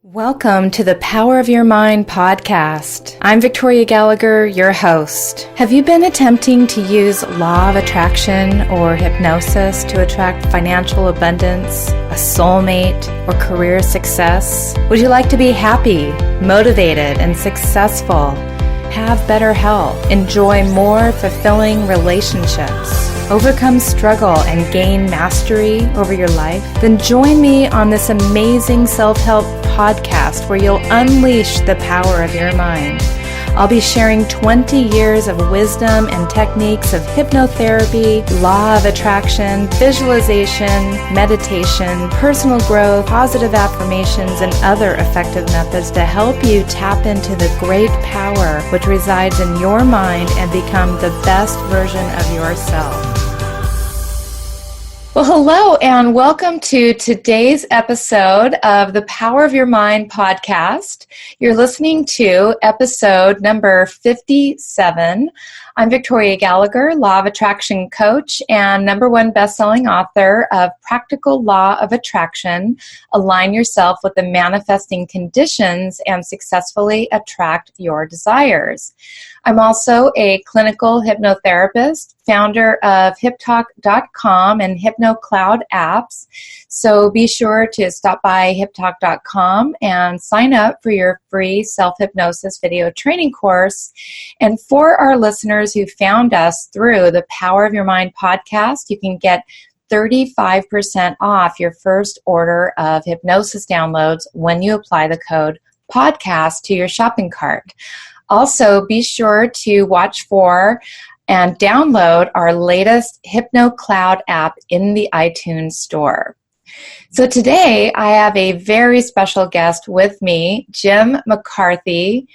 Welcome to the Power of Your Mind podcast. I'm Victoria Gallagher, your host. Have you been attempting to use law of attraction or hypnosis to attract financial abundance, a soulmate, or career success? Would you like to be happy, motivated, and successful? Have better health, enjoy more fulfilling relationships, overcome struggle, and gain mastery over your life? Then join me on this amazing self-help podcast where you'll unleash the power of your mind. I'll be sharing 20 years of wisdom and techniques of hypnotherapy, law of attraction, visualization, meditation, personal growth, positive affirmations, and other effective methods to help you tap into the great power which resides in your mind and become the best version of yourself. Well, hello, and welcome to today's episode of the Power of Your Mind podcast. You're listening to episode number 57. I'm Victoria Gallagher, Law of Attraction coach and #1 bestselling author of Practical Law of Attraction, Align Yourself with the Manifesting Conditions and Successfully Attract Your Desires. I'm also a clinical hypnotherapist, founder of HipTalk.com and HypnoCloud apps. So be sure to stop by HipTalk.com and sign up for your free self-hypnosis video training course. And for our listeners who found us through the Power of Your Mind podcast, you can get 35% off your first order of hypnosis downloads when you apply the code podcast to your shopping cart. Also, be sure to watch for and download our latest HypnoCloud app in the iTunes store. So today, I have a very special guest with me, Jim McCarthy.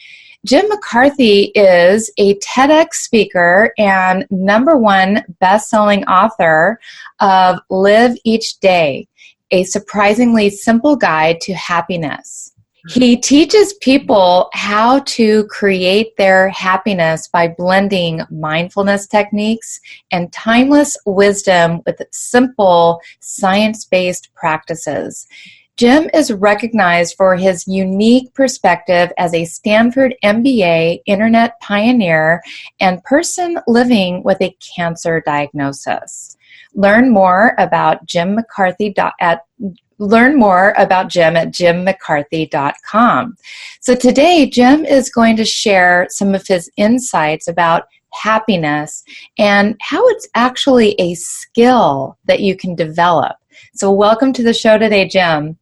Jim McCarthy is a TEDx speaker and #1 best-selling author of Live Each Day, a surprisingly simple guide to happiness. He teaches people how to create their happiness by blending mindfulness techniques and timeless wisdom with simple science-based practices. Jim is recognized for his unique perspective as a Stanford MBA internet pioneer and person living with a cancer diagnosis. Learn more about Jim at jimmccarthy.com. So today, Jim is going to share some of his insights about happiness and how it's actually a skill that you can develop. So welcome to the show today, Jim.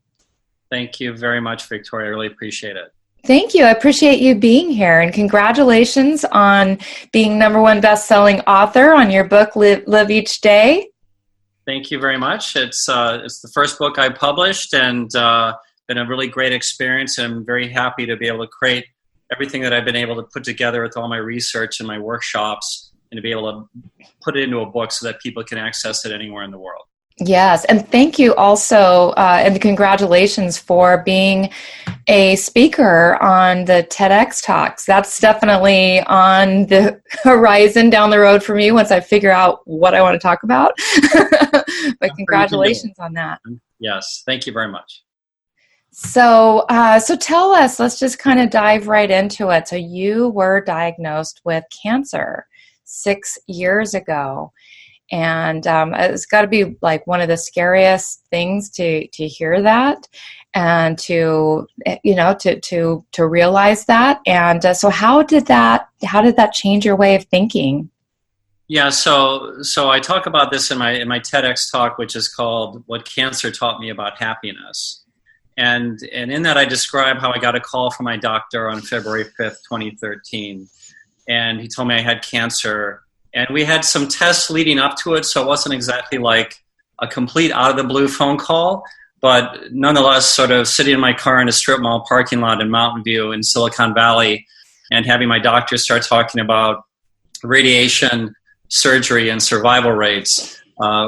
Thank you very much, Victoria. I really appreciate it. Thank you. I appreciate you being here, and congratulations on being #1 best-selling author on your book, Live Each Day. Thank you very much. It's the first book I published, and been a really great experience. And I'm very happy to be able to create everything that I've been able to put together with all my research and my workshops, and to be able to put it into a book so that people can access it anywhere in the world. Yes, and thank you also, and congratulations for being a speaker on the TEDx Talks. That's definitely on the horizon down the road for me once I figure out what I want to talk about. But congratulations on that. Yes, thank you very much. So tell us, let's just kind of dive right into it. So you were diagnosed with cancer 6 years ago. And it's got to be like one of the scariest things to hear that, and to realize that. And so how did that change your way of thinking? Yeah, so I talk about this in my TEDx talk, which is called "What Cancer Taught Me About Happiness," and in that I describe how I got a call from my doctor on February 5th, 2013, and he told me I had cancer. And we had some tests leading up to it, so it wasn't exactly like a complete out-of-the-blue phone call, but nonetheless sort of sitting in my car in a strip mall parking lot in Mountain View in Silicon Valley and having my doctor start talking about radiation, surgery, and survival rates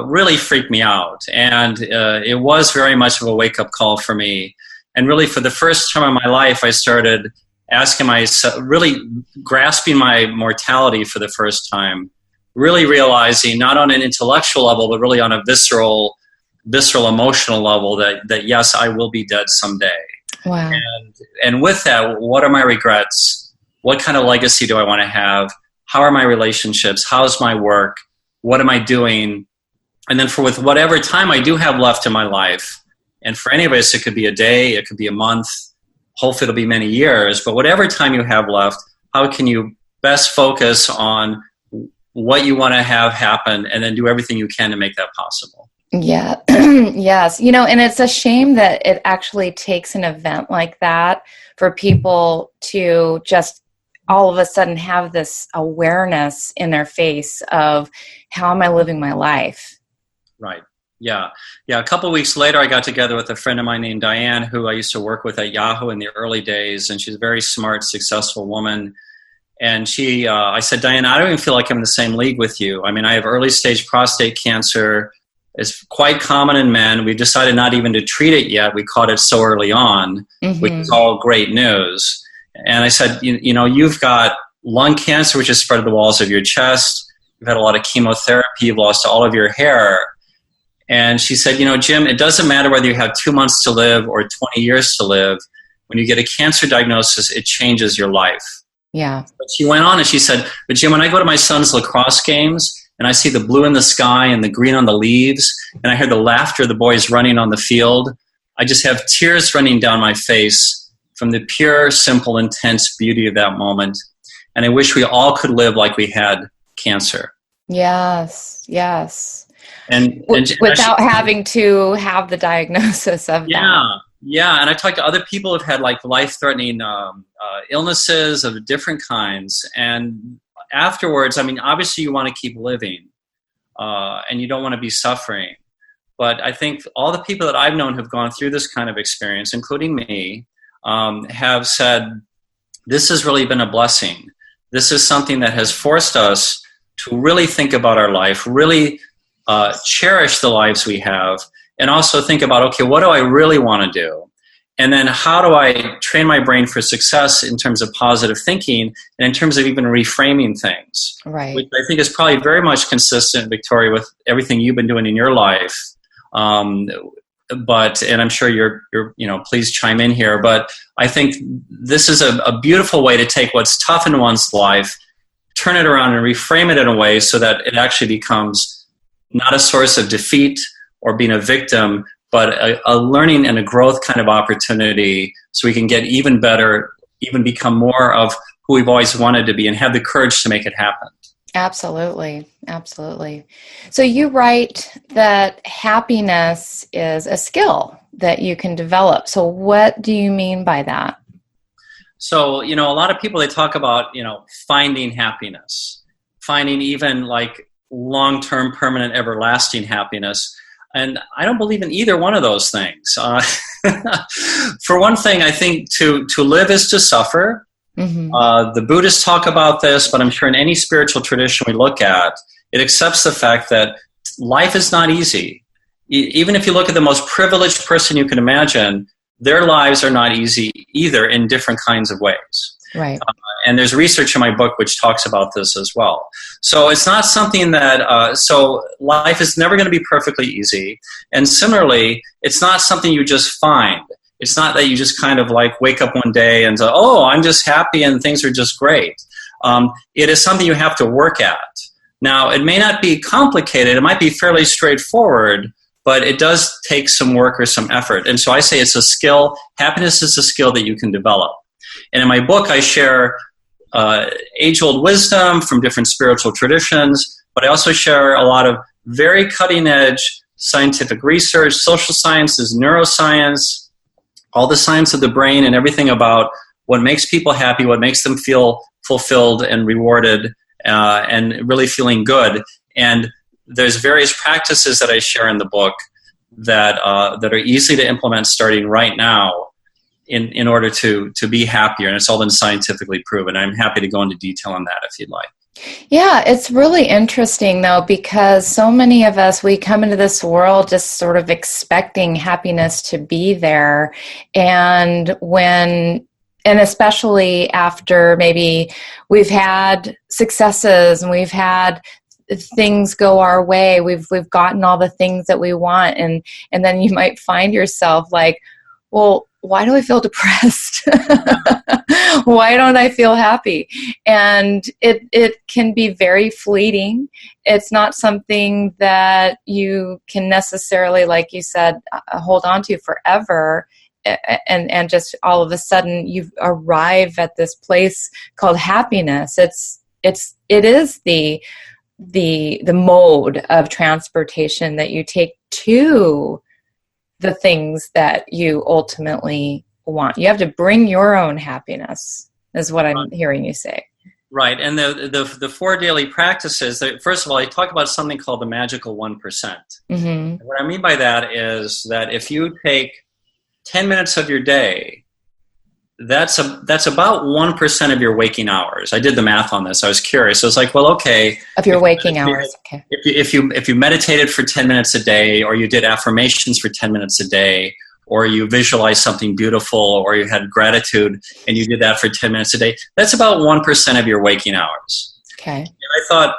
really freaked me out. And it was very much of a wake-up call for me. And really for the first time in my life, I started asking myself, really grasping my mortality for the first time. Really realizing, not on an intellectual level, but really on a visceral emotional level, that yes, I will be dead someday. Wow. And with that, what are my regrets? What kind of legacy do I want to have? How are my relationships? How's my work? What am I doing? And then with whatever time I do have left in my life, and for any of us, it could be a day, it could be a month, hopefully it'll be many years, but whatever time you have left, how can you best focus on what you want to have happen and then do everything you can to make that possible? Yeah. Yes. And it's a shame that it actually takes an event like that for people to just all of a sudden have this awareness in their face of how am I living my life? Right. Yeah. A couple of weeks later, I got together with a friend of mine named Diane, who I used to work with at Yahoo in the early days. And she's a very smart, successful woman. And I said, Diane, I don't even feel like I'm in the same league with you. I mean, I have early stage prostate cancer. It's quite common in men. We've decided not even to treat it yet. We caught it so early on, which is all great news. And I said, you've got lung cancer, which has spread to the walls of your chest. You've had a lot of chemotherapy. You've lost all of your hair. And she said, Jim, it doesn't matter whether you have 2 months to live or 20 years to live. When you get a cancer diagnosis, it changes your life. Yeah. But she went on and she said, but Jim, when I go to my son's lacrosse games and I see the blue in the sky and the green on the leaves, and I hear the laughter of the boys running on the field, I just have tears running down my face from the pure, simple, intense beauty of that moment. And I wish we all could live like we had cancer. Yes. And without having to have the diagnosis of that. Yeah. And I talked to other people who've had like life-threatening illnesses of different kinds. And afterwards, I mean, obviously you want to keep living and you don't want to be suffering. But I think all the people that I've known who've gone through this kind of experience, including me, have said, this has really been a blessing. This is something that has forced us to really think about our life, really cherish the lives we have, and also think about, okay, what do I really want to do? And then how do I train my brain for success in terms of positive thinking and in terms of even reframing things? Right. Which I think is probably very much consistent, Victoria, with everything you've been doing in your life. But I'm sure you're please chime in here. But I think this is a beautiful way to take what's tough in one's life, turn it around and reframe it in a way so that it actually becomes not a source of defeat or being a victim, but a learning and a growth kind of opportunity so we can get even better, even become more of who we've always wanted to be and have the courage to make it happen. Absolutely. So you write that happiness is a skill that you can develop. So what do you mean by that? So, a lot of people, they talk about, finding happiness, finding even like long-term, permanent, everlasting happiness. And I don't believe in either one of those things. For one thing, I think to live is to suffer. Mm-hmm. The Buddhists talk about this, but I'm sure in any spiritual tradition we look at, it accepts the fact that life is not easy. Even if you look at the most privileged person you can imagine, their lives are not easy either in different kinds of ways. Right. And there's research in my book which talks about this as well. So it's not something that, so life is never going to be perfectly easy. And similarly, it's not something you just find. It's not that you just kind of like wake up one day and say, oh, I'm just happy and things are just great. It is something you have to work at. Now, it may not be complicated. It might be fairly straightforward, but it does take some work or some effort. And so I say it's a skill. Happiness is a skill that you can develop. And in my book, I share age-old wisdom from different spiritual traditions, but I also share a lot of very cutting-edge scientific research, social sciences, neuroscience, all the science of the brain and everything about what makes people happy, what makes them feel fulfilled and rewarded and really feeling good. And there's various practices that I share in the book that are easy to implement starting right now in order to be happier. And it's all been scientifically proven. I'm happy to go into detail on that if you'd like. Yeah, it's really interesting, though, because so many of us, we come into this world just sort of expecting happiness to be there. And especially after maybe we've had successes and we've had things go our way, we've gotten all the things that we want. And then you might find yourself like, well, why do I feel depressed? Why don't I feel happy? And it can be very fleeting. It's not something that you can necessarily, like you said, hold on to forever. And just all of a sudden you arrive at this place called happiness. It is the mode of transportation that you take to the things that you ultimately want. You have to bring your own happiness, is what I'm hearing you say. Right. And the 4 daily practices, first of all, I talk about something called the magical 1%. Mm-hmm. What I mean by that is that if you take 10 minutes of your day, that's about 1% of your waking hours. I did the math on this. I was curious. I was like, well, okay. Of your waking hours. Okay. If you meditated for 10 minutes a day, or you did affirmations for 10 minutes a day, or you visualized something beautiful, or you had gratitude and you did that for 10 minutes a day, that's about 1% of your waking hours. Okay. And I thought,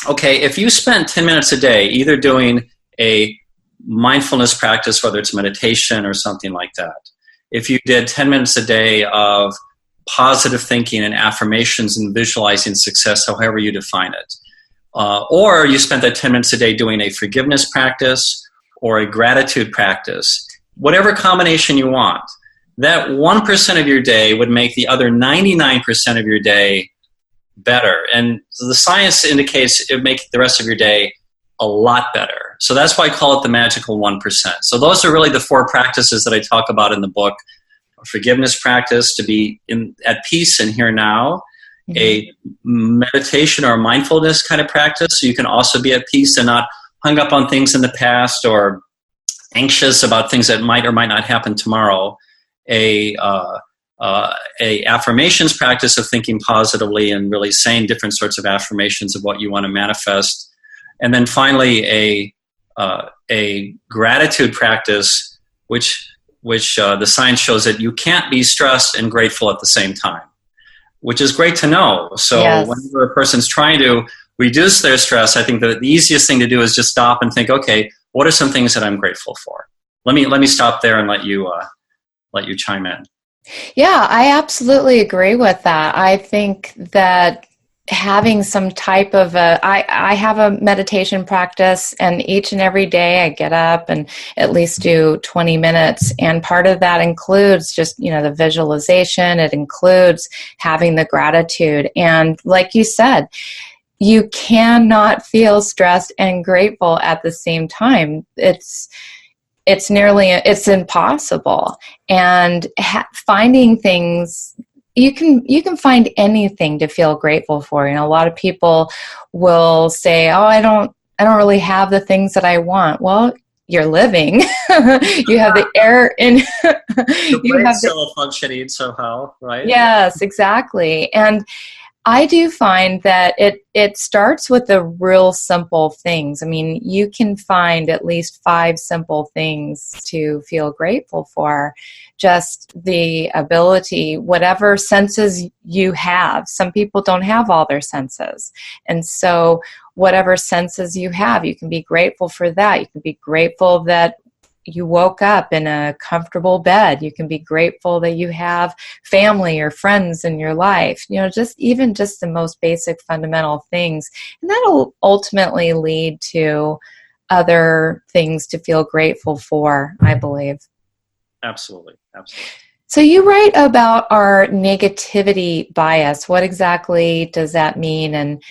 okay, if you spent 10 minutes a day either doing a mindfulness practice, whether it's meditation or something like that, if you did 10 minutes a day of positive thinking and affirmations and visualizing success, however you define it, or you spent that 10 minutes a day doing a forgiveness practice or a gratitude practice, whatever combination you want, that 1% of your day would make the other 99% of your day better. And the science indicates it would make the rest of your day a lot better. So that's why I call it the magical 1%. So those are really the 4 practices that I talk about in the book. A forgiveness practice, to be at peace and here now. Mm-hmm. A meditation or mindfulness kind of practice, so you can also be at peace and not hung up on things in the past or anxious about things that might or might not happen tomorrow. A affirmations practice of thinking positively and really saying different sorts of affirmations of what you want to manifest. And then finally, a gratitude practice, which the science shows that you can't be stressed and grateful at the same time, which is great to know. So yes. Whenever a person's trying to reduce their stress, I think the easiest thing to do is just stop and think, okay, what are some things that I'm grateful for? Let me stop there and let you chime in. Yeah, I absolutely agree with that. I think that having some type of I have a meditation practice, and each and every day I get up and at least do 20 minutes. And part of that includes just, the visualization. It includes having the gratitude. And like you said, you cannot feel stressed and grateful at the same time. It's impossible. And finding things, you can find anything to feel grateful for. A lot of people will say, "Oh, I don't really have the things that I want." Well, you're living. You have the air in. You have still functioning somehow, right? Yes, exactly. And I do find that it starts with the real simple things. I mean, you can find at least 5 simple things to feel grateful for. Just the ability, whatever senses you have. Some people don't have all their senses. And so whatever senses you have, you can be grateful for that. You can be grateful that you woke up in a comfortable bed. You can be grateful that you have family or friends in your life. Just the most basic fundamental things. And that'll ultimately lead to other things to feel grateful for, I believe. Absolutely. So you write about our negativity bias. What exactly does that mean, and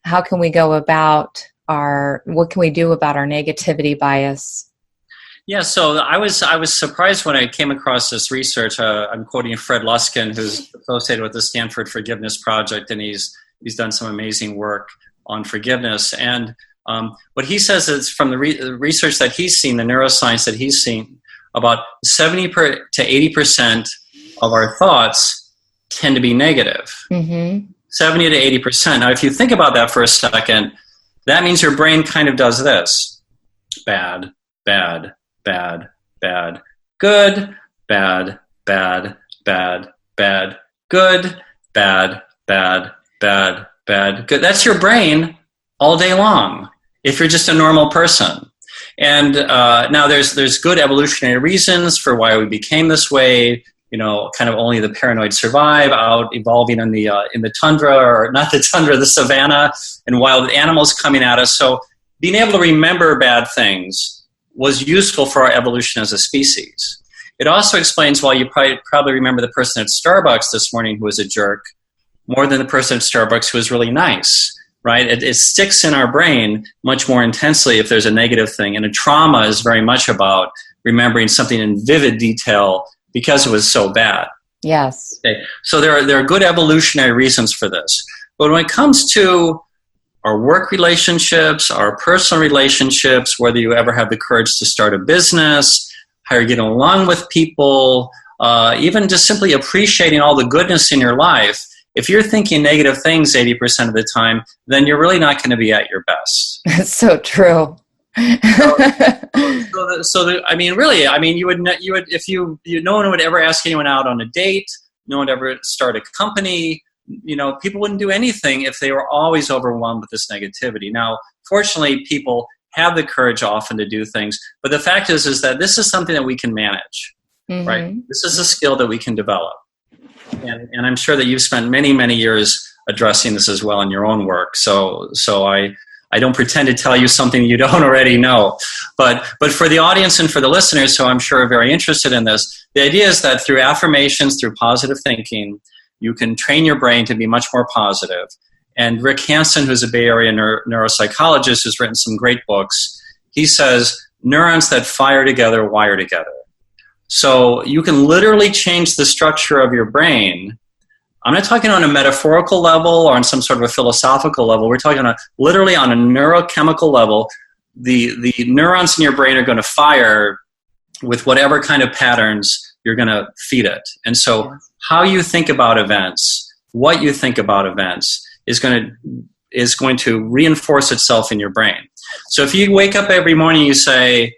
how can we go about what can we do about our negativity bias? Yeah, so I was surprised when I came across this research. I'm quoting Fred Luskin, who's associated with the Stanford Forgiveness Project, and he's done some amazing work on forgiveness. And what he says is, from the research that he's seen, the neuroscience that he's seen, about 70 to 80% of our thoughts tend to be negative. Mm-hmm. 70 to 80%. Now, if you think about that for a second, that means your brain kind of does this: bad, bad, bad, bad, good, bad, bad, bad, bad, good, bad, bad, bad, bad, good. That's your brain all day long if you're just a normal person. And now there's good evolutionary reasons for why we became this way. Kind of only the paranoid survive, out evolving in the tundra, or not the tundra, the savanna, and wild animals coming at us. So being able to remember bad things was useful for our evolution as a species. It also explains why you probably remember the person at Starbucks this morning who was a jerk more than the person at Starbucks who was really nice, right? It sticks in our brain much more intensely if there's a negative thing. And a trauma is very much about remembering something in vivid detail because it was so bad. Yes. Okay. So there are good evolutionary reasons for this. But when it comes to our work relationships, our personal relationships, whether you ever have the courage to start a business, how you're getting along with people, even just simply appreciating all the goodness in your life, if you're thinking negative things 80% of the time, then you're really not going to be at your best. That's so true. You would no one would ever ask anyone out on a date. No one would ever start a company. People wouldn't do anything if they were always overwhelmed with this negativity. Now, fortunately, people have the courage often to do things, but the fact is that this is something that we can manage, right? This is a skill that we can develop. And I'm sure that you've spent many, many years addressing this as well in your own work. So I don't pretend to tell you something you don't already know. But for the audience and for the listeners who I'm sure are very interested in this, the idea is that through affirmations, through positive thinking, you can train your brain to be much more positive. And Rick Hansen, who's a Bay Area neuropsychologist who's written some great books, he says, neurons that fire together wire together. So you can literally change the structure of your brain. I'm not talking on a metaphorical level or on some sort of a philosophical level. We're talking literally on a neurochemical level. The neurons in your brain are going to fire with whatever kind of patterns you're going to feed it. And so how you think about events, what you think about events is going to reinforce itself in your brain. So if you wake up every morning, you say,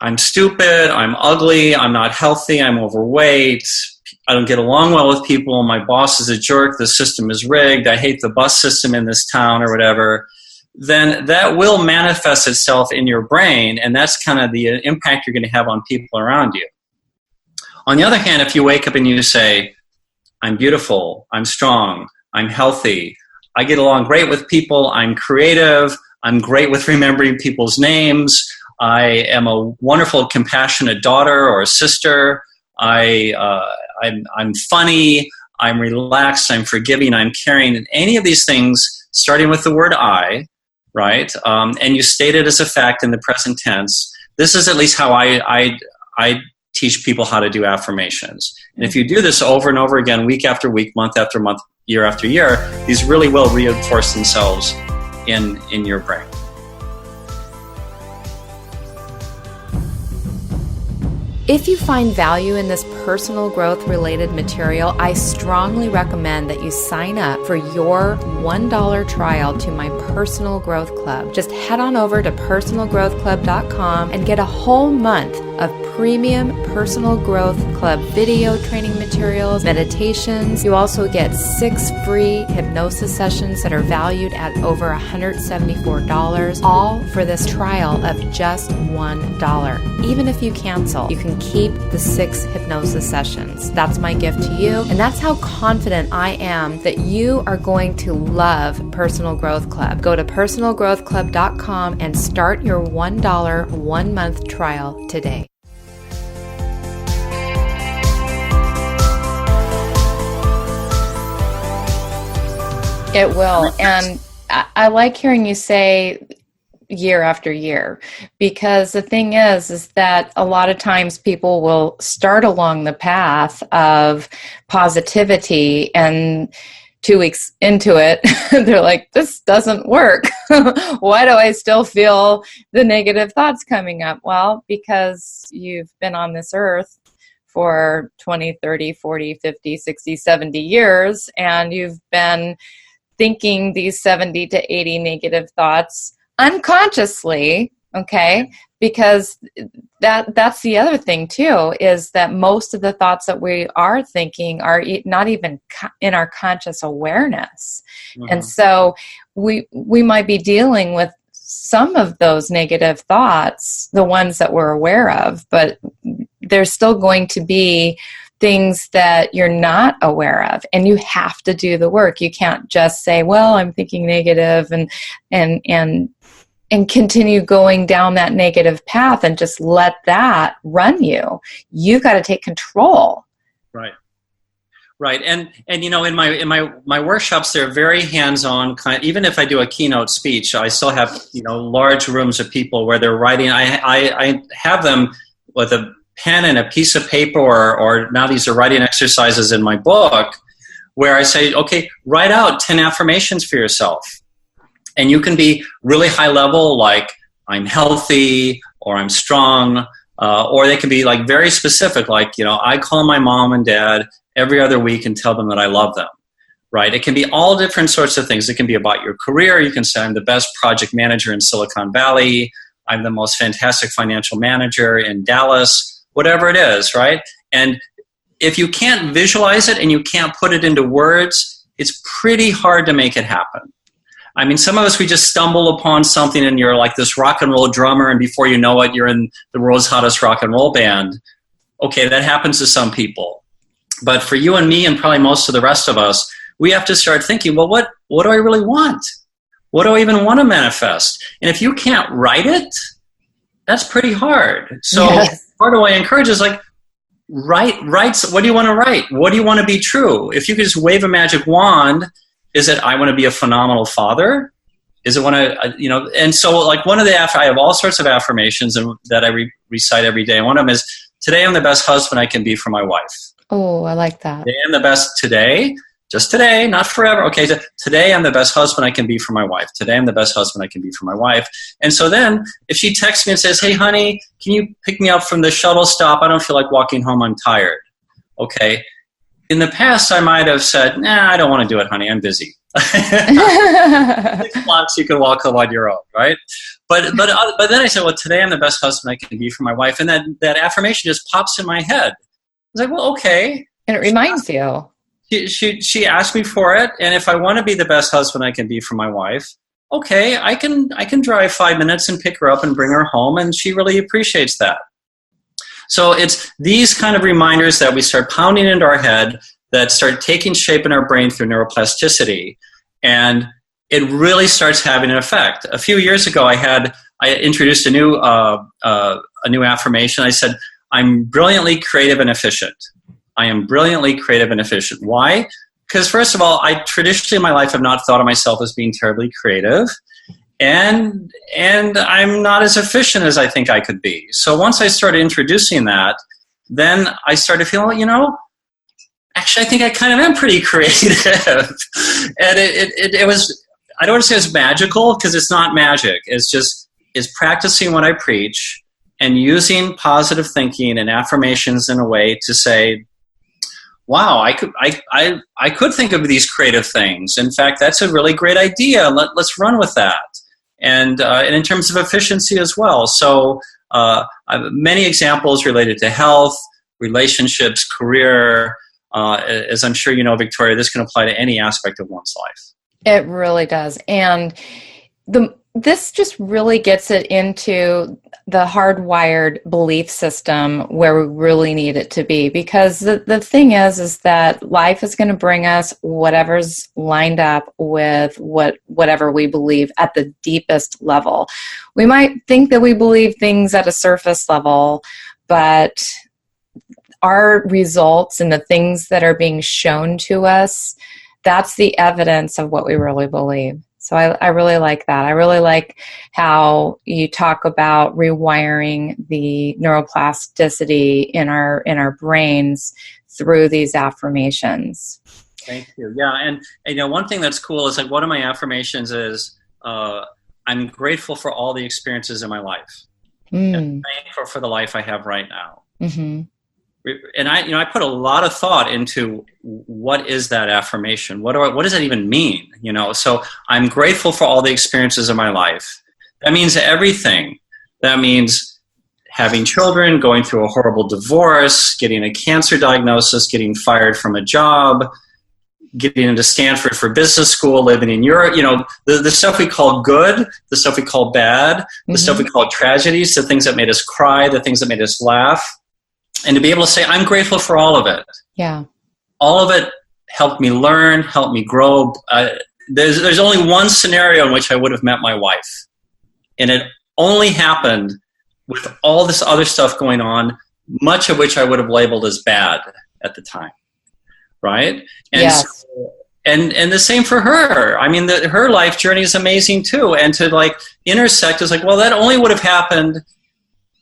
I'm stupid, I'm ugly, I'm not healthy, I'm overweight, I don't get along well with people, my boss is a jerk, the system is rigged, I hate the bus system in this town or whatever, then that will manifest itself in your brain, and that's kind of the impact you're going to have on people around you. On the other hand, if you wake up and you say, I'm beautiful, I'm strong, I'm healthy, I get along great with people, I'm creative, I'm great with remembering people's names, I am a wonderful, compassionate daughter or a sister, I'm funny, I'm relaxed, I'm forgiving, I'm caring, and any of these things, starting with the word I, right, and you state it as a fact in the present tense. This is at least how I teach people how to do affirmations. And if you do this over and over again, week after week, month after month, year after year, these really will reinforce themselves in your brain. If you find value in this personal growth related material, I strongly recommend that you sign up for your $1 trial to my Personal Growth Club. Just head on over to personalgrowthclub.com and get a whole month of premium Personal Growth Club video training materials, meditations. You also get 6 free hypnosis sessions that are valued at over $174, all for this trial of just $1. Even if you cancel, you can keep the 6 hypnosis sessions. That's my gift to you, and that's how confident I am that you are going to love Personal Growth Club. Go to personalgrowthclub.com and start your $1 1-month trial today. It will, and I like hearing you say year after year, because the thing is that a lot of times people will start along the path of positivity, and 2 weeks into it, they're like, this doesn't work. Why do I still feel the negative thoughts coming up? Well, because you've been on this earth for 20, 30, 40, 50, 60, 70 years, and you've been thinking these 70 to 80 negative thoughts unconsciously, okay? Because that's the other thing too, is that most of the thoughts that we are thinking are not even in our conscious awareness. Mm-hmm. And so we might be dealing with some of those negative thoughts, the ones that we're aware of, but there's still going to be things that you're not aware of, and you have to do the work. You can't just say, well, I'm thinking negative and continue going down that negative path and just let that run you. You've got to take control. Right. Right. And in my workshops, they're very hands-on even if I do a keynote speech, I still have, large rooms of people where they're writing. I have them with a pen and a piece of paper, or now these are writing exercises in my book where I say, okay, write out 10 affirmations for yourself. And you can be really high level, like I'm healthy or I'm strong, or they can be like very specific, like, I call my mom and dad every other week and tell them that I love them, right? It can be all different sorts of things. It can be about your career. You can say, I'm the best project manager in Silicon Valley. I'm the most fantastic financial manager in Dallas, whatever it is, right? And if you can't visualize it and you can't put it into words, it's pretty hard to make it happen. I mean, some of us, we just stumble upon something and you're like this rock and roll drummer, and before you know it, you're in the world's hottest rock and roll band. Okay, that happens to some people. But for you and me and probably most of the rest of us, we have to start thinking, well, what do I really want? What do I even want to manifest? And if you can't write it, that's pretty hard. So part of what I encourage is like, write. What do you want to write? What do you want to be true? If you could just wave a magic wand, is it, I want to be a phenomenal father? Is it want to, and so like one of the, I have all sorts of affirmations that I recite every day. And one of them is, today I'm the best husband I can be for my wife. Oh, I like that. Today I'm the best, today, just today, not forever. Okay, today I'm the best husband I can be for my wife. Today I'm the best husband I can be for my wife. And so then if she texts me and says, hey, honey, can you pick me up from the shuttle stop? I don't feel like walking home. I'm tired. Okay. In the past, I might have said, nah, I don't want to do it, honey. I'm busy. 6 months, you can walk home on your own, right? But then I said, well, today I'm the best husband I can be for my wife. And that affirmation just pops in my head. I was like, well, okay. And it reminds you. She asked me for it, and if I want to be the best husband I can be for my wife, okay, I can drive 5 minutes and pick her up and bring her home, and she really appreciates that. So it's these kind of reminders that we start pounding into our head that start taking shape in our brain through neuroplasticity, and it really starts having an effect. A few years ago, I introduced a new affirmation. I said, I'm brilliantly creative and efficient. I am brilliantly creative and efficient. Why? Because first of all, I traditionally in my life have not thought of myself as being terribly creative, and I'm not as efficient as I think I could be. So once I started introducing that, then I started feeling, actually I think I kind of am pretty creative. And it was, I don't want to say it's magical, because it's not magic. It's practicing what I preach and using positive thinking and affirmations in a way to say, wow, I could think of these creative things. In fact, that's a really great idea. Let's run with that. And in terms of efficiency as well. So many examples related to health, relationships, career. As I'm sure you know, Victoria, this can apply to any aspect of one's life. It really does. And this just really gets it into the hardwired belief system where we really need it to be. Because the thing is that life is going to bring us whatever's lined up with whatever we believe at the deepest level. We might think that we believe things at a surface level, but our results and the things that are being shown to us, that's the evidence of what we really believe. So I really like that. I really like how you talk about rewiring the neuroplasticity in our brains through these affirmations. Thank you. Yeah, and one thing that's cool is like one of my affirmations is I'm grateful for all the experiences in my life. And thankful for the life I have right now. Mm-hmm. And I put a lot of thought into what is that affirmation? What does that even mean? So I'm grateful for all the experiences of my life. That means everything. That means having children, going through a horrible divorce, getting a cancer diagnosis, getting fired from a job, getting into Stanford for business school, living in Europe, the stuff we call good, the stuff we call bad, the stuff we call tragedies, the things that made us cry, the things that made us laugh. And to be able to say, I'm grateful for all of it. Yeah. All of it helped me learn, helped me grow. There's only one scenario in which I would have met my wife. And it only happened with all this other stuff going on, much of which I would have labeled as bad at the time. Right? And yes. And the same for her. I mean, her life journey is amazing too. And to intersect is well, that only would have happened.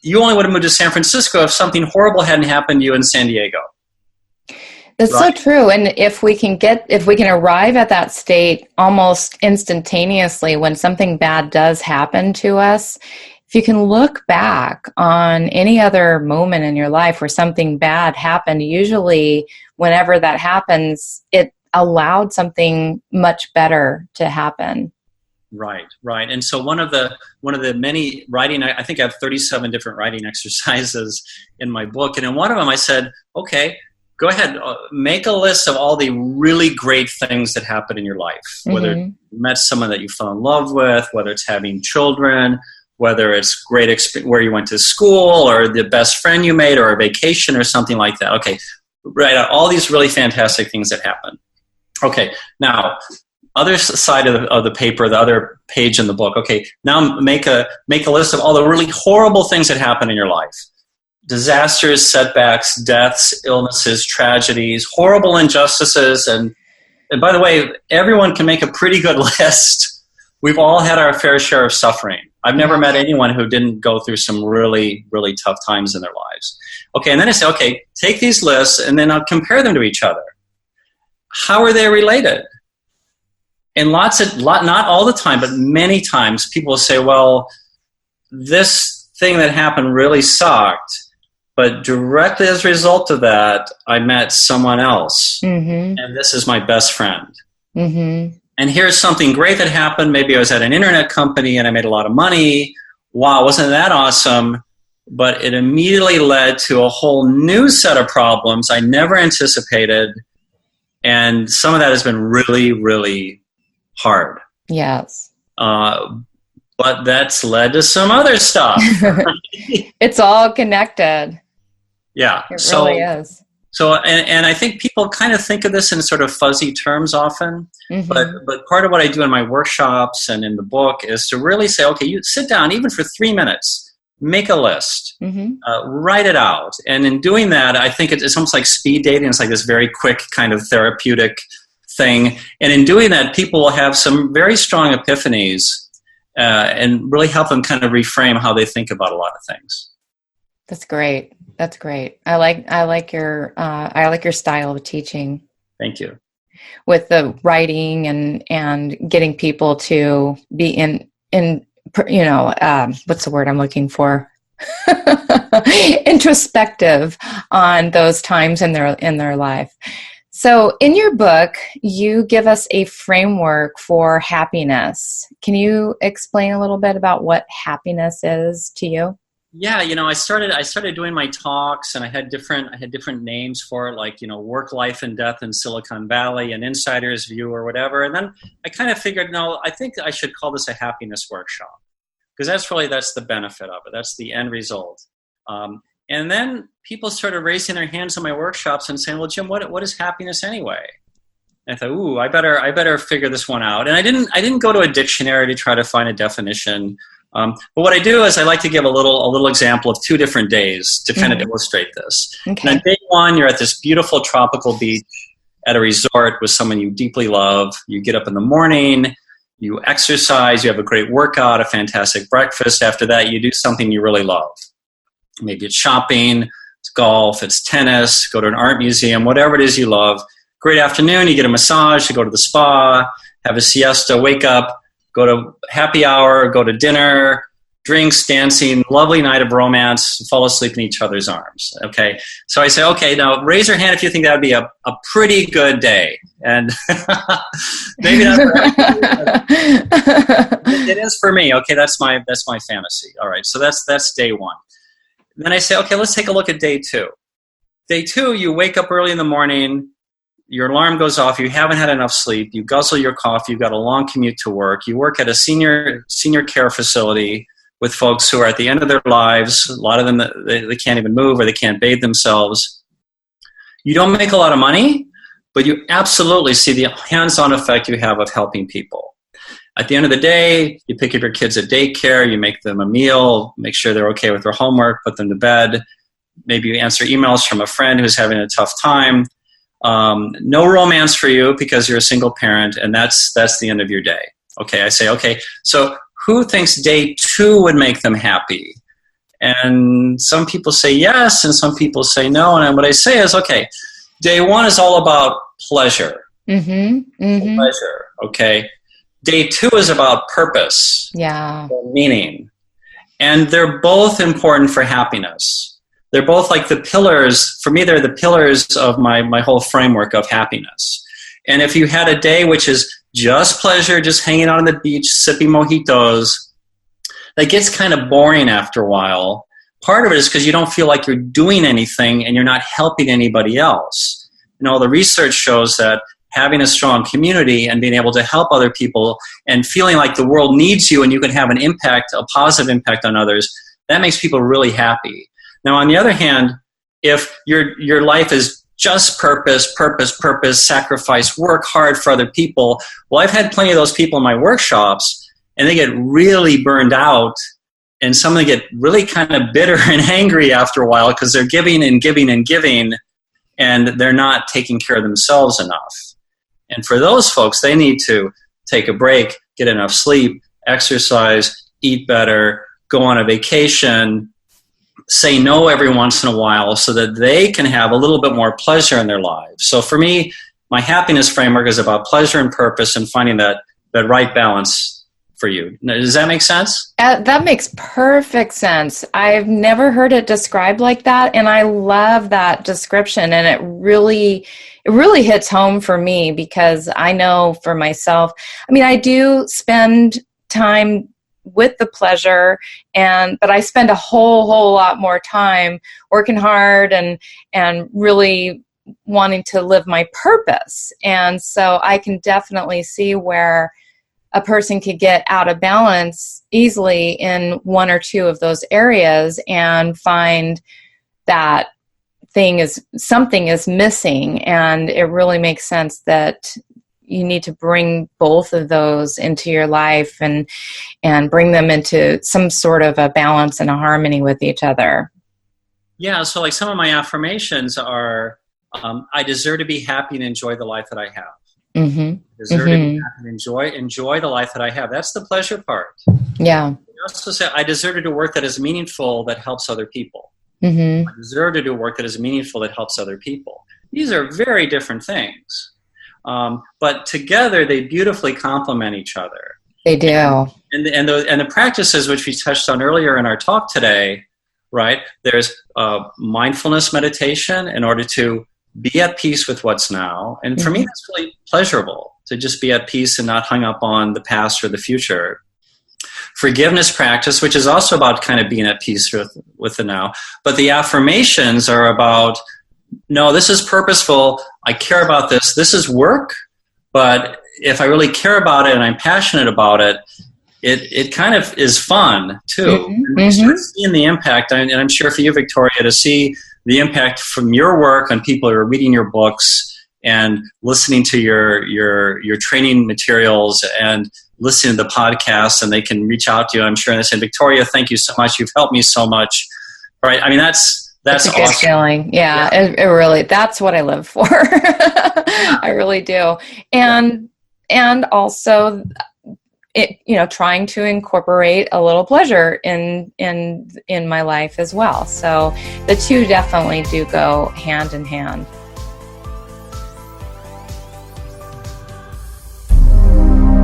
You only would have moved to San Francisco if something horrible hadn't happened to you in San Diego. That's right? So true. And if we can arrive at that state almost instantaneously when something bad does happen to us, if you can look back on any other moment in your life where something bad happened, usually whenever that happens, it allowed something much better to happen. Right. And so one of the many writing, I think I have 37 different writing exercises in my book. And in one of them I said, okay, go ahead, make a list of all the really great things that happened in your life, whether you met someone that you fell in love with, whether it's having children, whether it's great where you went to school or the best friend you made or a vacation or something like that. Okay, write out all these really fantastic things that happened. Okay, now, other side of the paper, the other page in the book. Okay, now make a list of all the really horrible things that happened in your life. Disasters, setbacks, deaths, illnesses, tragedies, horrible injustices. And by the way, everyone can make a pretty good list. We've all had our fair share of suffering. I've never met anyone who didn't go through some really, really tough times in their lives. Okay, and then I say, okay, take these lists and then I'll compare them to each other. How are they related? And not all the time, but many times people say, well, this thing that happened really sucked, but directly as a result of that, I met someone else, and this is my best friend. And here's something great that happened. Maybe I was at an internet company and I made a lot of money. Wow, wasn't that awesome? But it immediately led to a whole new set of problems I never anticipated. And some of that has been really, really hard. Yes. But that's led to some other stuff. It's all connected. Yeah. It really is. So, and I think people kind of think of this in sort of fuzzy terms often, but part of what I do in my workshops and in the book is to really say, okay, you sit down even for 3 minutes, make a list, write it out. And in doing that, I think it's almost like speed dating. It's like this very quick kind of therapeutic thing. And in doing that, people will have some very strong epiphanies and really help them kind of reframe how they think about a lot of things. That's great. That's great. I like your style of teaching. Thank you. With the writing and getting people to be in what's the word I'm looking for? Introspective on those times in their life. So in your book, you give us a framework for happiness. Can you explain a little bit about what happiness is to you? Yeah, I started doing my talks, and I had different names for it, like work, life, and death in Silicon Valley, and Insider's View, or whatever. And then I kind of figured, no, I think I should call this a happiness workshop, because that's the benefit of it. That's the end result. And then people started raising their hands in my workshops and saying, well, Jim, what is happiness anyway? And I thought, I better figure this one out. And I didn't go to a dictionary to try to find a definition. But what I do is I like to give a little example of 2 different days to kind of illustrate this. Okay. And on day 1, you're at this beautiful tropical beach at a resort with someone you deeply love. You get up in the morning, you exercise, you have a great workout, a fantastic breakfast. After that, you do something you really love. Maybe it's shopping, it's golf, it's tennis, go to an art museum, whatever it is you love. Great afternoon, you get a massage, you go to the spa, have a siesta, wake up, go to happy hour, go to dinner, drinks, dancing, lovely night of romance, fall asleep in each other's arms. Okay, so I say, okay, now raise your hand if you think that would be a pretty good day. And maybe not for everybody. It is for me. Okay, that's my fantasy. All right, so that's day 1. And then I say, okay, let's take a look at day 2. Day 2, you wake up early in the morning, your alarm goes off, you haven't had enough sleep, you guzzle your coffee, you've got a long commute to work, you work at a senior care facility with folks who are at the end of their lives, a lot of them, they can't even move or they can't bathe themselves. You don't make a lot of money, but you absolutely see the hands-on effect you have of helping people. At the end of the day, you pick up your kids at daycare, you make them a meal, make sure they're okay with their homework, put them to bed. Maybe you answer emails from a friend who's having a tough time. No romance for you because you're a single parent, and that's the end of your day. Okay, I say, okay, so who thinks day 2 would make them happy? And some people say yes, and some people say no. And what I say is, okay, day 1 is all about pleasure. Pleasure, okay? Day 2 is about purpose. Yeah. Meaning. And they're both important for happiness. They're both like the pillars. For me, they're the pillars of my whole framework of happiness. And if you had a day which is just pleasure, just hanging out on the beach, sipping mojitos, that gets kind of boring after a while. Part of it is because you don't feel like you're doing anything and you're not helping anybody else. The research shows that having a strong community and being able to help other people and feeling like the world needs you and you can have an impact, a positive impact on others, that makes people really happy. Now, on the other hand, if your life is just purpose, sacrifice, work hard for other people, well, I've had plenty of those people in my workshops, and they get really burned out, and some of them get really kind of bitter and angry after a while because they're giving and giving and giving, and they're not taking care of themselves enough. And for those folks, they need to take a break, get enough sleep, exercise, eat better, go on a vacation, say no every once in a while so that they can have a little bit more pleasure in their lives. So for me, my happiness framework is about pleasure and purpose and finding that right balance for you. Does that make sense? That makes perfect sense. I've never heard it described like that, and I love that description, and it really hits home for me because I know for myself, I do spend time with the pleasure, but I spend a whole lot more time working hard and really wanting to live my purpose. And so I can definitely see where a person could get out of balance easily in one or two of those areas and find that something is missing. And it really makes sense that you need to bring both of those into your life and bring them into some sort of a balance and a harmony with each other. Yeah, so like some of my affirmations are, I deserve to be happy and enjoy the life that I have. Mm-hmm. Deserve to be happy and enjoy the life that I have. That's the pleasure part. Yeah. You also say, I deserve to do work that is meaningful that helps other people. Mm-hmm. I deserve to do work that is meaningful that helps other people. These are very different things. But together they beautifully complement each other. They do. And the practices which we touched on earlier in our talk today, right? There's mindfulness meditation in order to be at peace with what's now. And for me, that's really pleasurable to just be at peace and not hung up on the past or the future. Forgiveness practice, which is also about kind of being at peace with the now. But the affirmations are about, no, this is purposeful. I care about this. This is work. But if I really care about it and I'm passionate about it, it kind of is fun too. And start seeing the impact. And I'm sure for you, Victoria, to see the impact from your work on people who are reading your books and listening to your training materials and listening to the podcast, and they can reach out to you, I'm sure, and they say, Victoria, thank you so much. You've helped me so much. Right? I mean, that's a awesome. Good feeling. Yeah. It really, that's what I live for. I really do. And also trying to incorporate a little pleasure in my life as well. So the two definitely do go hand in hand.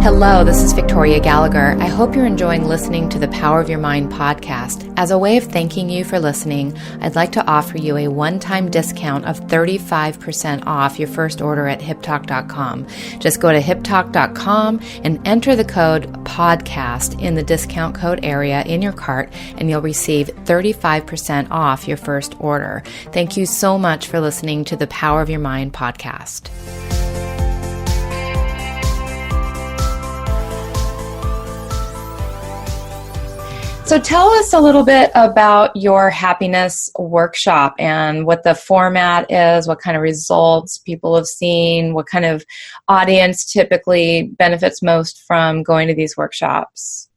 Hello, this is Victoria Gallagher. I hope you're enjoying listening to the Power of Your Mind podcast. As a way of thanking you for listening, I'd like to offer you a one-time discount of 35% off your first order at hiptalk.com. Just go to hiptalk.com and enter the code PODCAST in the discount code area in your cart, and you'll receive 35% off your first order. Thank you so much for listening to the Power of Your Mind podcast. So tell us a little bit about your happiness workshop and what the format is, what kind of results people have seen, what kind of audience typically benefits most from going to these workshops.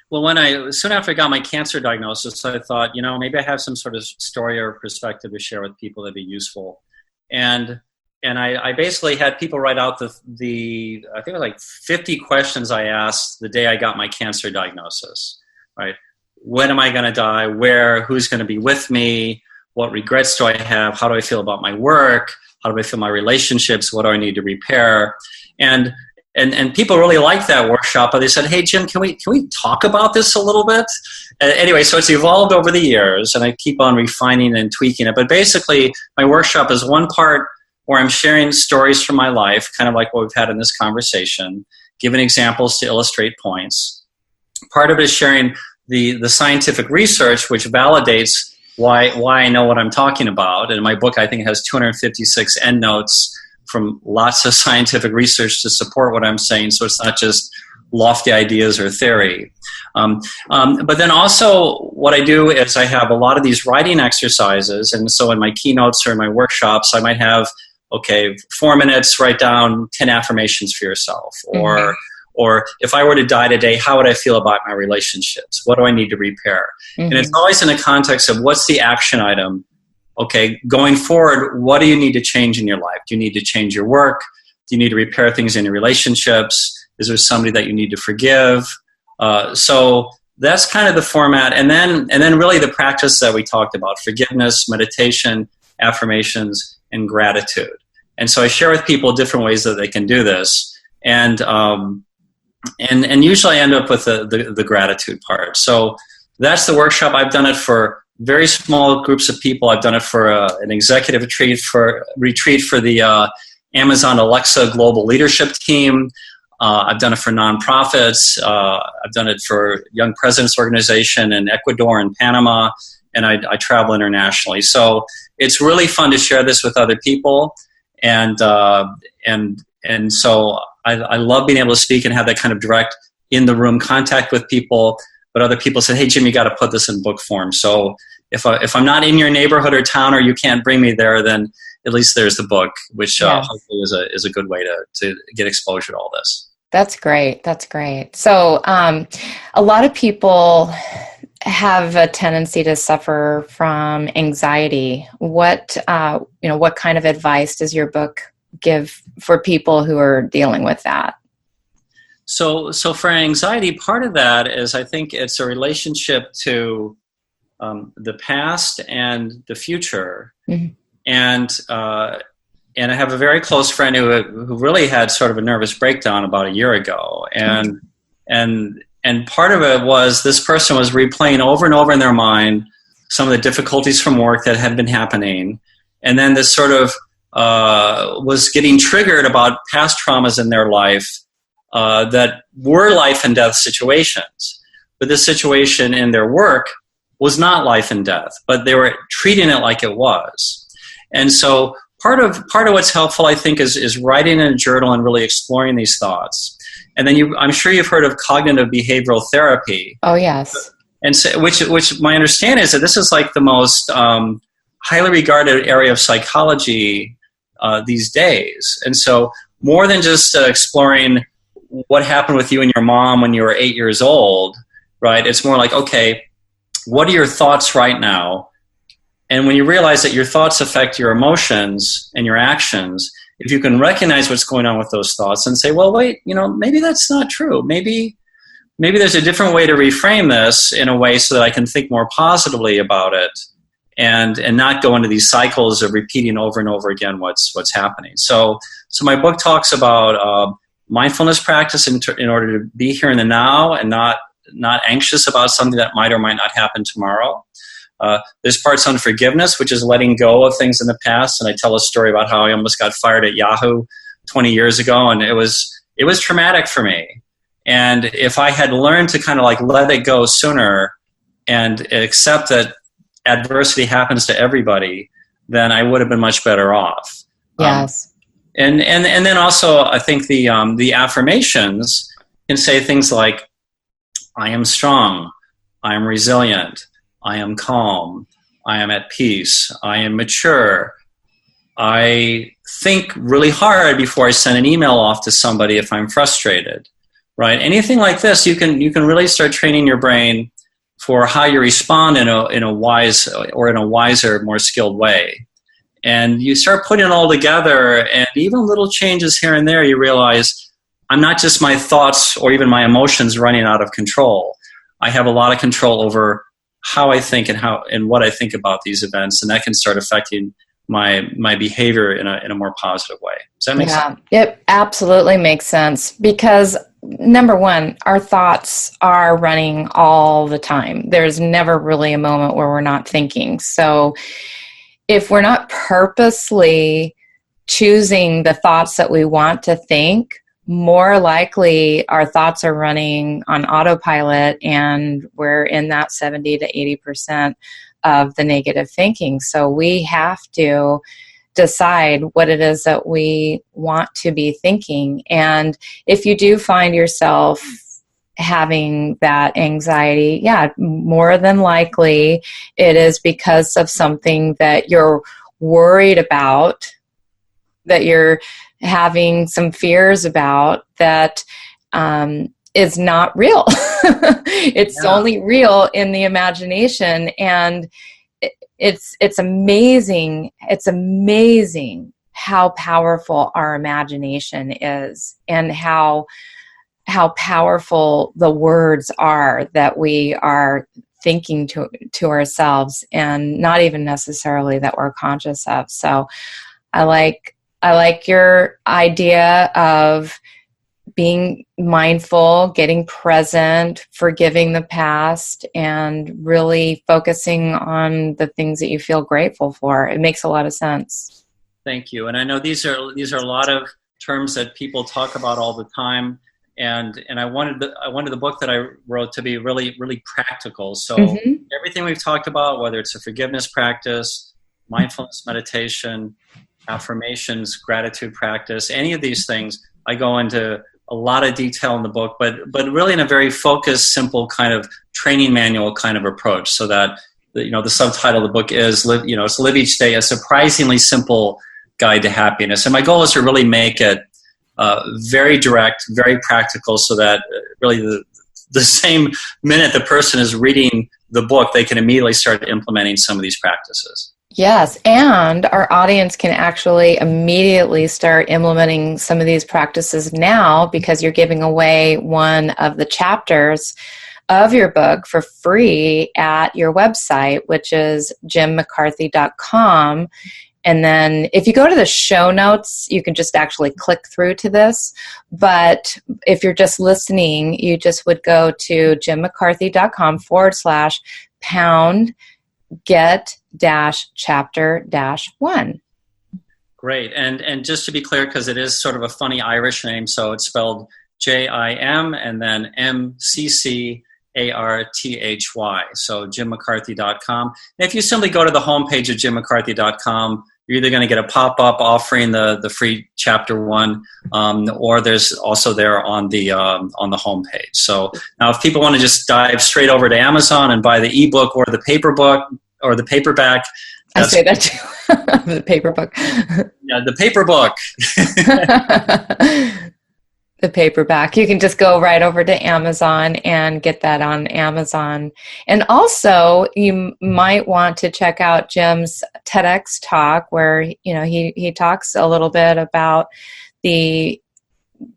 Well, soon after I got my cancer diagnosis, I thought, maybe I have some sort of story or perspective to share with people that'd be useful. And I basically had people write out I think it was like 50 questions I asked the day I got my cancer diagnosis, right? When am I going to die? Where? Who's going to be with me? What regrets do I have? How do I feel about my work? How do I feel my relationships? What do I need to repair? And people really liked that workshop, but they said, "Hey, Jim, can we talk about this a little bit?" Anyway, so it's evolved over the years, and I keep on refining and tweaking it. But basically, my workshop is one part where I'm sharing stories from my life, kind of like what we've had in this conversation, giving examples to illustrate points. Part of it is sharing the scientific research, which validates why I know what I'm talking about. And my book, I think, has 256 endnotes from lots of scientific research to support what I'm saying. So it's not just lofty ideas or theory. But then also what I do is I have a lot of these writing exercises. And so in my keynotes or in my workshops, I might have, 4 minutes, write down 10 affirmations for yourself. Or if I were to die today, how would I feel about my relationships? What do I need to repair? Mm-hmm. And it's always in the context of what's the action item? Okay, going forward, what do you need to change in your life? Do you need to change your work? Do you need to repair things in your relationships? Is there somebody that you need to forgive? So that's kind of the format. And then really the practice that we talked about, forgiveness, meditation, affirmations, and gratitude. And so I share with people different ways that they can do this. And usually I end up with the gratitude part. So that's the workshop. I've done it for very small groups of people. I've done it for an executive retreat for the Amazon Alexa Global Leadership Team. I've done it for nonprofits. I've done it for Young Presidents Organization in Ecuador and Panama, and I travel internationally. So it's really fun to share this with other people, and so I love being able to speak and have that kind of direct in the room contact with people. But other people said, "Hey, Jim, you got to put this in book form." So if I'm not in your neighborhood or town, or you can't bring me there, then at least there's the book, which hopefully is a good way to get exposure to all this. That's great. That's great. So a lot of people have a tendency to suffer from anxiety. What kind of advice does your book give for people who are dealing with that? So for anxiety, part of that is I think it's a relationship to the past and the future. Mm-hmm. And I have a very close friend who really had sort of a nervous breakdown about a year ago. And part of it was this person was replaying over and over in their mind some of the difficulties from work that had been happening. And then this sort of was getting triggered about past traumas in their life that were life and death situations. But this situation in their work was not life and death, but they were treating it like it was. And so part of what's helpful, I think, is writing in a journal and really exploring these thoughts. And then I'm sure you've heard of cognitive behavioral therapy. Oh, yes. And so, which my understanding is that this is like the most highly regarded area of psychology these days. And so more than just exploring what happened with you and your mom when you were 8 years old, right? It's more like, okay, what are your thoughts right now? And when you realize that your thoughts affect your emotions and your actions, if you can recognize what's going on with those thoughts and say, well, wait, maybe that's not true. Maybe there's a different way to reframe this in a way so that I can think more positively about it and not go into these cycles of repeating over and over again what's happening. So my book talks about mindfulness practice in order to be here in the now and not anxious about something that might or might not happen tomorrow. There's parts on forgiveness, which is letting go of things in the past. And I tell a story about how I almost got fired at Yahoo 20 years ago, and it was traumatic for me. And if I had learned to kind of like let it go sooner and accept that adversity happens to everybody, then I would have been much better off. Yes. And then also I think the affirmations can say things like, I am strong, I am resilient, I am calm, I am at peace, I am mature, I think really hard before I send an email off to somebody if I'm frustrated, right? Anything like this, you can really start training your brain for how you respond in a wise or in a wiser, more skilled way. And you start putting it all together, and even little changes here and there, you realize I'm not just my thoughts or even my emotions running out of control. I have a lot of control over how I think and what I think about these events, and that can start affecting my behavior in a more positive way. Does that make sense? It absolutely makes sense, because number one, our thoughts are running all the time. There's never really a moment where we're not thinking. So if we're not purposely choosing the thoughts that we want to think, more likely our thoughts are running on autopilot, and we're in that 70 to 80% of the negative thinking. So we have to decide what it is that we want to be thinking. And if you do find yourself having that anxiety, more than likely it is because of something that you're worried about, that you're having some fears about, that is not real. It's only real in the imagination. And it's amazing. It's amazing how powerful our imagination is, and how powerful the words are that we are thinking to ourselves, and not even necessarily that we're conscious of. So I like your idea of being mindful, getting present, forgiving the past, and really focusing on the things that you feel grateful for. It makes a lot of sense. Thank you. And I know these are a lot of terms that people talk about all the time. And I wanted the book that I wrote to be really, really practical. So everything we've talked about, whether it's a forgiveness practice, mindfulness meditation, affirmations, gratitude practice, any of these things, I go into a lot of detail in the book, but really in a very focused, simple kind of training manual kind of approach, so that the subtitle of the book is live each day a surprisingly simple guide to happiness. And my goal is to really make it very direct, very practical, so that really the same minute the person is reading the book, they can immediately start implementing some of these practices. Yes, and our audience can actually immediately start implementing some of these practices now, because you're giving away one of the chapters of your book for free at your website, which is jimmccarthy.com. And then if you go to the show notes, you can just actually click through to this. But if you're just listening, you just would go to jimmccarthy.com/pound get-chapter-1. Great. And just to be clear, because it is sort of a funny Irish name, so it's spelled Jim and then MCCARTHY. So jimmccarthy.com. And if you simply go to the homepage of jimmccarthy.com, you're either going to get a pop-up offering the free chapter 1, or there's also there on the homepage. So now if people want to just dive straight over to Amazon and buy the ebook or the paperback, I say that too. The paperback. Yeah, the paperbook. The paperback. You can just go right over to Amazon and get that on Amazon. And also, you might want to check out Jim's TEDx talk, where he talks a little bit about the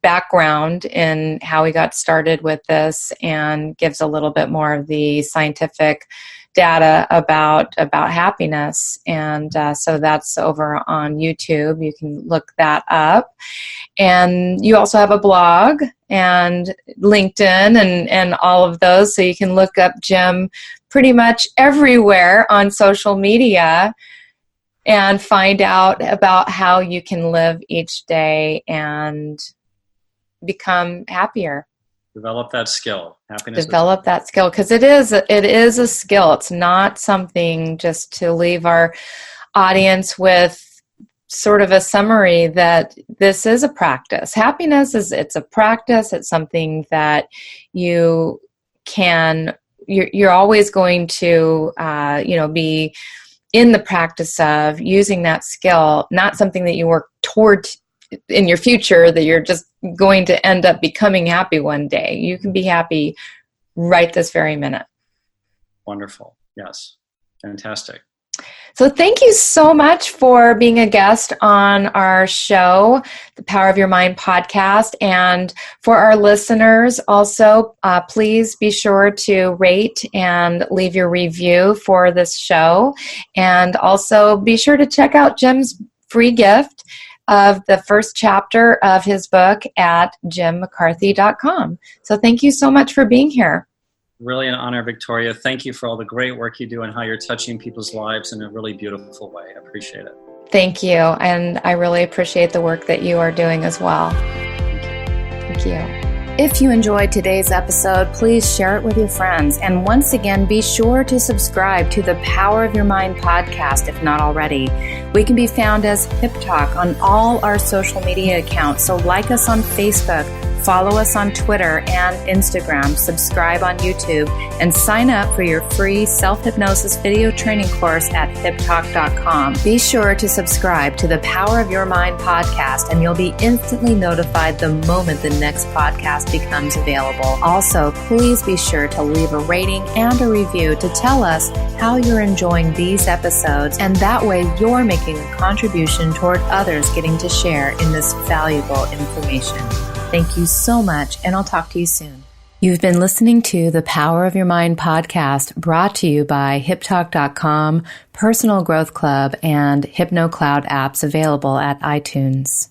background in how he got started with this, and gives a little bit more of the scientific data about happiness. And so that's over on YouTube. You can look that up. And you also have a blog and LinkedIn and all of those. So you can look up Jim pretty much everywhere on social media and find out about how you can live each day and become happier. Develop that skill. Happiness. Develop that skill, because it is a skill. It's not something just to leave our audience with sort of a summary that this is a practice. Happiness it's a practice. It's something that you're always going to be in the practice of using that skill, not something that you work toward in your future that you're just going to end up becoming happy one day. You can be happy right this very minute. Wonderful. Yes. Fantastic. So thank you so much for being a guest on our show, the Power of Your Mind podcast. And for our listeners also, please be sure to rate and leave your review for this show. And also be sure to check out Jim's free gift of the first chapter of his book at jimmccarthy.com. So thank you so much for being here. Really an honor, Victoria. Thank you for all the great work you do and how you're touching people's lives in a really beautiful way. I appreciate it. Thank you. And I really appreciate the work that you are doing as well. Thank you. If you enjoyed today's episode, please share it with your friends. And once again, be sure to subscribe to the Power of Your Mind podcast if not already. We can be found as Hip Talk on all our social media accounts. So like us on Facebook, follow us on Twitter and Instagram, subscribe on YouTube, and sign up for your free self-hypnosis video training course at hiptalk.com. Be sure to subscribe to the Power of Your Mind podcast, and you'll be instantly notified the moment the next podcast becomes available. Also, please be sure to leave a rating and a review to tell us how you're enjoying these episodes, and that way you're making a contribution toward others getting to share in this valuable information. Thank you so much, and I'll talk to you soon. You've been listening to the Power of Your Mind podcast, brought to you by HipTalk.com, Personal Growth Club, and HypnoCloud apps available at iTunes.